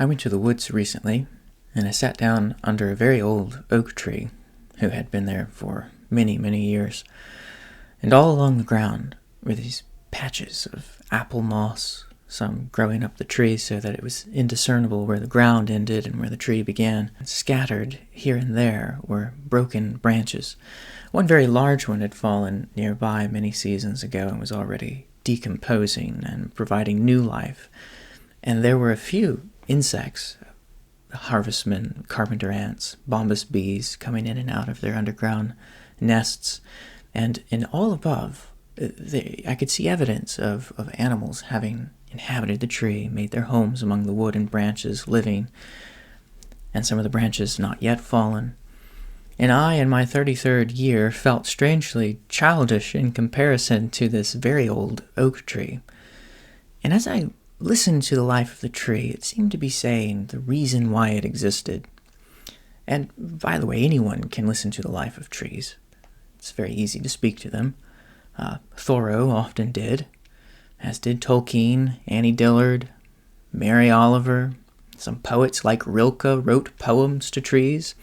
I went to the woods recently, and I sat down under a very old oak tree who had been there for many, many years. And all along the ground were these patches of apple moss, some growing up the tree so that it was indiscernible where the ground ended and where the tree began. And scattered here and there were broken branches. One very large one had fallen nearby many seasons ago and was already decomposing and providing new life. And there were a few insects, harvestmen, carpenter ants, bombus bees coming in and out of their underground nests. And in all above, I could see evidence of animals having inhabited the tree, made their homes among the wood and branches, living, and some of the branches not yet fallen. And I, in my 33rd year, felt strangely childish in comparison to this very old oak tree. And as I listened to the life of the tree, it seemed to be saying the reason why it existed. And by the way, anyone can listen to the life of trees. It's very easy to speak to them. Thoreau often did, as did Tolkien, Annie Dillard, Mary Oliver. Some poets like Rilke wrote poems to trees.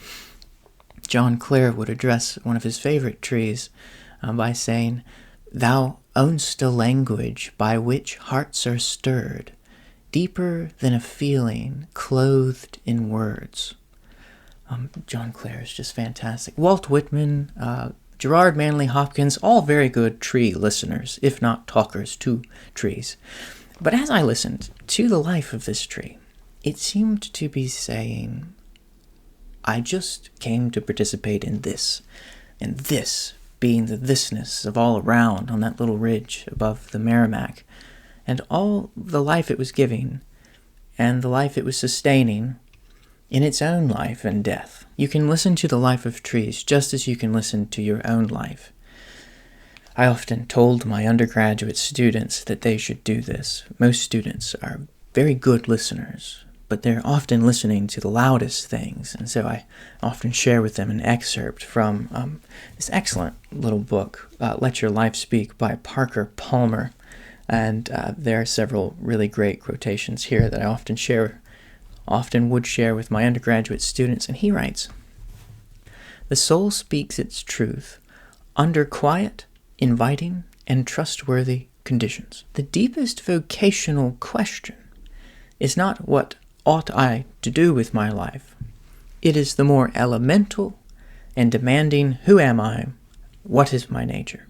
John Clare would address one of his favorite trees by saying, "Thou own'st a language by which hearts are stirred, deeper than a feeling clothed in words." John Clare is just fantastic. Walt Whitman, Gerard Manley Hopkins, all very good tree listeners, if not talkers to trees. But as I listened to the life of this tree, it seemed to be saying, I just came to participate in this, and this being the thisness of all around on that little ridge above the Merrimack, and all the life it was giving, and the life it was sustaining in its own life and death. You can listen to the life of trees just as you can listen to your own life. I often told my undergraduate students that they should do this. Most students are very good listeners, but they're often listening to the loudest things, and so I often share with them an excerpt from this excellent little book, Let Your Life Speak by Parker Palmer, and there are several really great quotations here that I often would share with my undergraduate students, and he writes, "The soul speaks its truth under quiet, inviting, and trustworthy conditions. The deepest vocational question is not what ought I to do with my life? It is the more elemental and demanding, who am I? What is my nature?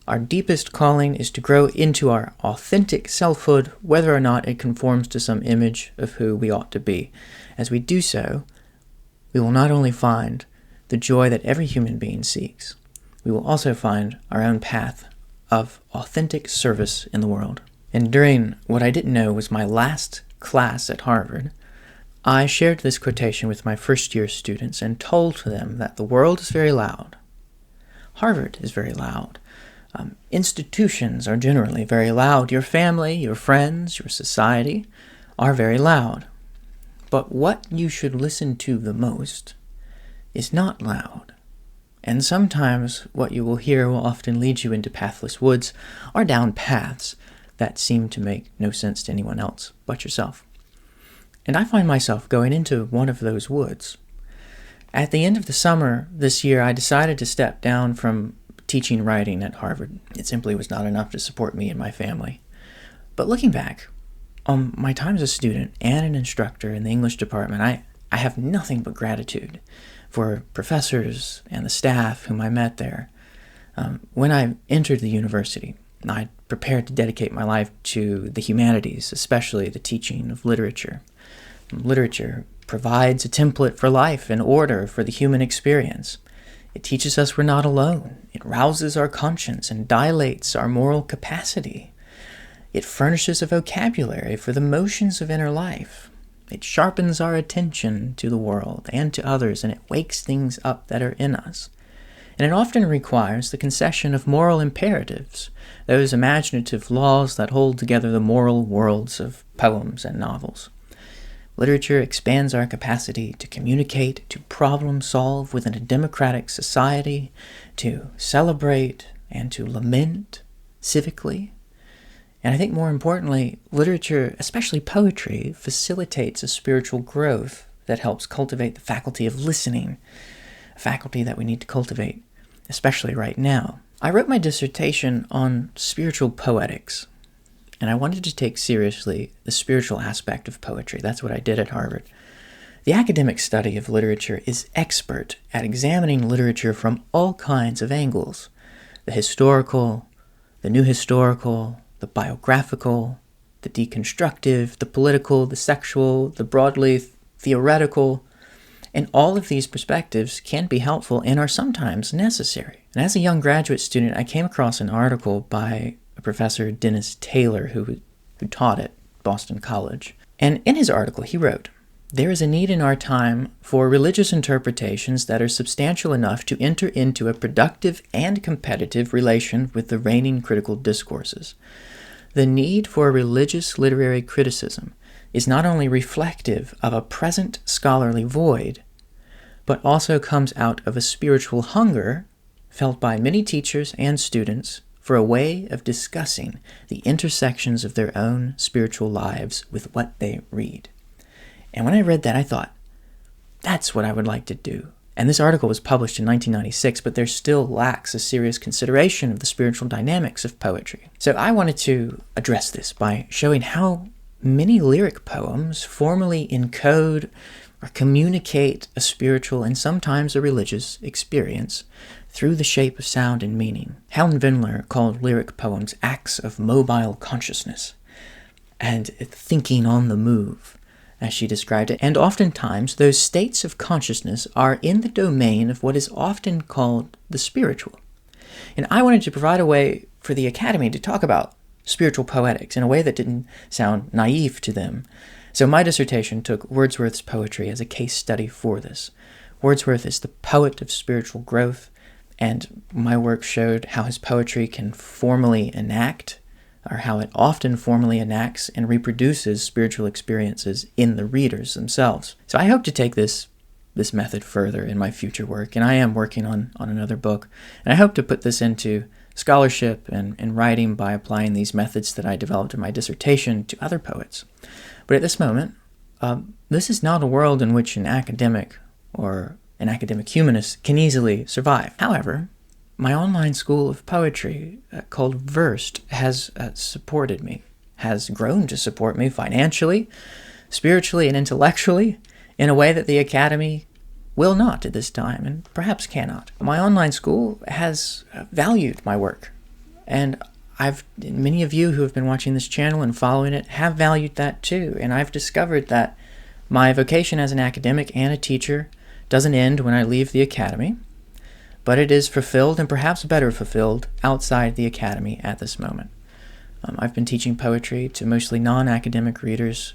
Our deepest calling is to grow into our authentic selfhood, whether or not it conforms to some image of who we ought to be. As we do so, we will not only find the joy that every human being seeks, we will also find our own path of authentic service in the world." And during what I didn't know was my last class at Harvard, I shared this quotation with my first-year students and told them that the world is very loud. Harvard is very loud. Institutions are generally very loud. Your family, your friends, your society are very loud. But what you should listen to the most is not loud. And sometimes what you will hear will often lead you into pathless woods or down paths that seem to make no sense to anyone else but yourself. And I find myself going into one of those woods. At the end of the summer this year, I decided to step down from teaching writing at Harvard. It simply was not enough to support me and my family. But looking back on my time as a student and an instructor in the English department, I have nothing but gratitude for professors and the staff whom I met there. When I entered the university, I prepared to dedicate my life to the humanities, especially the teaching of literature. Literature provides a template for life and order for the human experience. It teaches us we're not alone. It rouses our conscience and dilates our moral capacity. It furnishes a vocabulary for the motions of inner life. It sharpens our attention to the world and to others, and it wakes things up that are in us. And it often requires the concession of moral imperatives, those imaginative laws that hold together the moral worlds of poems and novels. Literature expands our capacity to communicate, to problem solve within a democratic society, to celebrate and to lament civically. And I think more importantly, literature, especially poetry, facilitates a spiritual growth that helps cultivate the faculty of listening, a faculty that we need to cultivate, especially right now. I wrote my dissertation on spiritual poetics, and I wanted to take seriously the spiritual aspect of poetry. That's what I did at Harvard. The academic study of literature is expert at examining literature from all kinds of angles: the historical, the new historical, the biographical, the deconstructive, the political, the sexual, the broadly theoretical. And all of these perspectives can be helpful and are sometimes necessary. And as a young graduate student, I came across an article by Professor Dennis Taylor, who taught at Boston College. And in his article, he wrote, "There is a need in our time for religious interpretations that are substantial enough to enter into a productive and competitive relation with the reigning critical discourses. The need for religious literary criticism is not only reflective of a present scholarly void, but also comes out of a spiritual hunger felt by many teachers and students for a way of discussing the intersections of their own spiritual lives with what they read." And when I read that, I thought, that's what I would like to do. And this article was published in 1996, but there still lacks a serious consideration of the spiritual dynamics of poetry. So I wanted to address this by showing how many lyric poems formally encode or communicate a spiritual and sometimes a religious experience through the shape of sound and meaning. Helen Wendler called lyric poems acts of mobile consciousness and thinking on the move, as she described it. And oftentimes, those states of consciousness are in the domain of what is often called the spiritual. And I wanted to provide a way for the Academy to talk about spiritual poetics in a way that didn't sound naive to them. So my dissertation took Wordsworth's poetry as a case study for this. Wordsworth is the poet of spiritual growth, and my work showed how his poetry can formally enact, or how it often formally enacts and reproduces spiritual experiences in the readers themselves. So I hope to take this method further in my future work, and I am working on another book, and I hope to put this into scholarship and writing by applying these methods that I developed in my dissertation to other poets. But at this moment, this is not a world in which an academic or an academic humanist can easily survive. However, my online school of poetry, called Versed, has supported me, has grown to support me financially, spiritually, and intellectually in a way that the Academy will not at this time, and perhaps cannot. My online school has valued my work, and many of you who have been watching this channel and following it have valued that too, and I've discovered that my vocation as an academic and a teacher doesn't end when I leave the Academy, but it is fulfilled, and perhaps better fulfilled, outside the Academy at this moment. I've been teaching poetry to mostly non-academic readers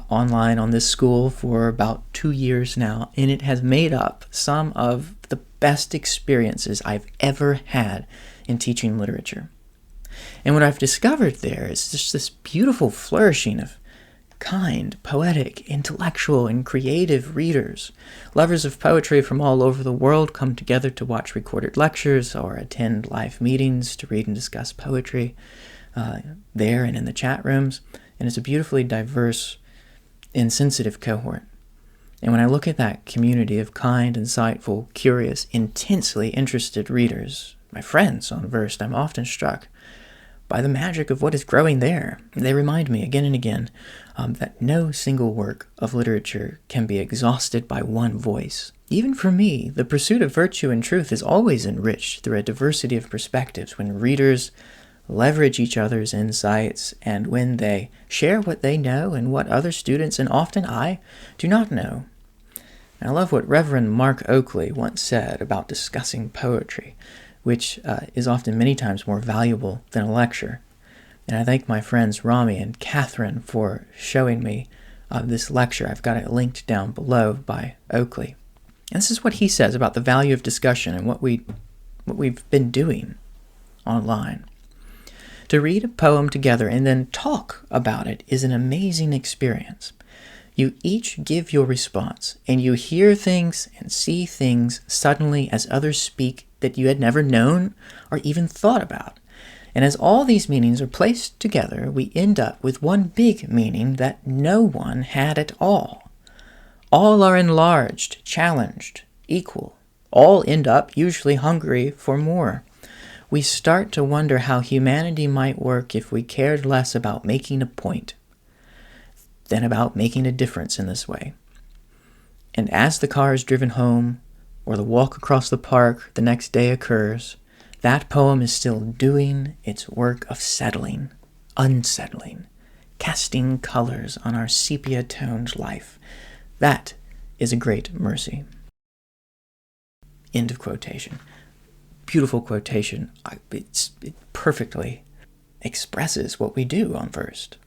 online on this school for about 2 years now, and it has made up some of the best experiences I've ever had in teaching literature. And what I've discovered there is just this beautiful flourishing of kind, poetic, intellectual, and creative readers. Lovers of poetry from all over the world come together to watch recorded lectures or attend live meetings to read and discuss poetry there and in the chat rooms. And it's a beautifully diverse and sensitive cohort. And when I look at that community of kind, insightful, curious, intensely interested readers, my friends on Versed, I'm often struck by the magic of what is growing there. They remind me again and again that no single work of literature can be exhausted by one voice. Even for me, the pursuit of virtue and truth is always enriched through a diversity of perspectives when readers leverage each other's insights and when they share what they know and what other students, and often I, do not know. And I love what Reverend Mark Oakley once said about discussing poetry, which is often many times more valuable than a lecture. And I thank my friends Rami and Catherine for showing me this lecture. I've got it linked down below by Oakley. And this is what he says about the value of discussion and what we've been doing online. To read a poem together and then talk about it is an amazing experience. You each give your response, and you hear things and see things suddenly as others speak that you had never known or even thought about. And as all these meanings are placed together, we end up with one big meaning that no one had at all. All are enlarged, challenged, equal. All end up usually hungry for more. We start to wonder how humanity might work if we cared less about making a point than about making a difference in this way. And as the car is driven home, or the walk across the park the next day occurs, that poem is still doing its work of settling, unsettling, casting colors on our sepia-toned life. That is a great mercy. End of quotation. Beautiful quotation. It perfectly expresses what we do on Versed.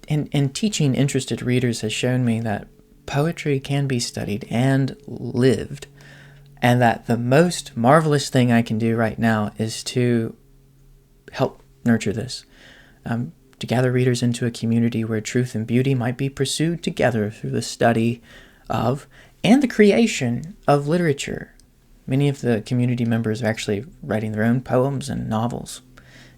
And teaching interested readers has shown me that poetry can be studied and lived, and that the most marvelous thing I can do right now is to help nurture this, to gather readers into a community where truth and beauty might be pursued together through the study of and the creation of literature. Many of the community members are actually writing their own poems and novels,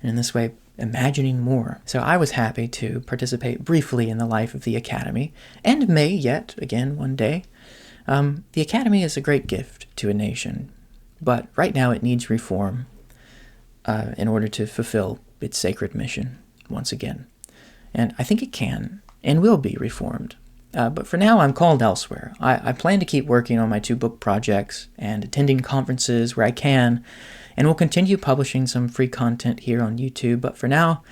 and in this way imagining more. So I was happy to participate briefly in the life of the Academy, and may yet again one day. The Academy is a great gift to a nation, but right now it needs reform in order to fulfill its sacred mission once again. And I think it can and will be reformed. But for now, I'm called elsewhere. I plan to keep working on my 2 book projects and attending conferences where I can, and will continue publishing some free content here on YouTube. But for now,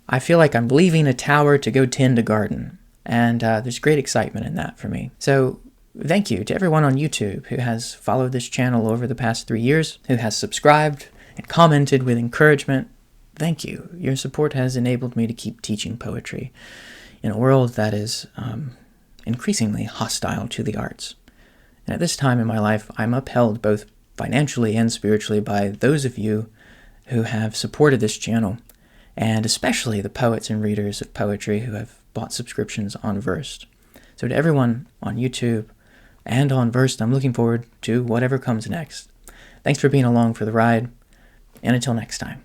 I feel like I'm leaving a tower to go tend a garden, and there's great excitement in that for me. So thank you to everyone on YouTube who has followed this channel over the past 3 years, who has subscribed and commented with encouragement. Thank you. Your support has enabled me to keep teaching poetry in a world that is increasingly hostile to the arts. And at this time in my life, I'm upheld both financially and spiritually by those of you who have supported this channel, and especially the poets and readers of poetry who have bought subscriptions on Versed. So to everyone on YouTube and on Versed, I'm looking forward to whatever comes next. Thanks for being along for the ride, and until next time.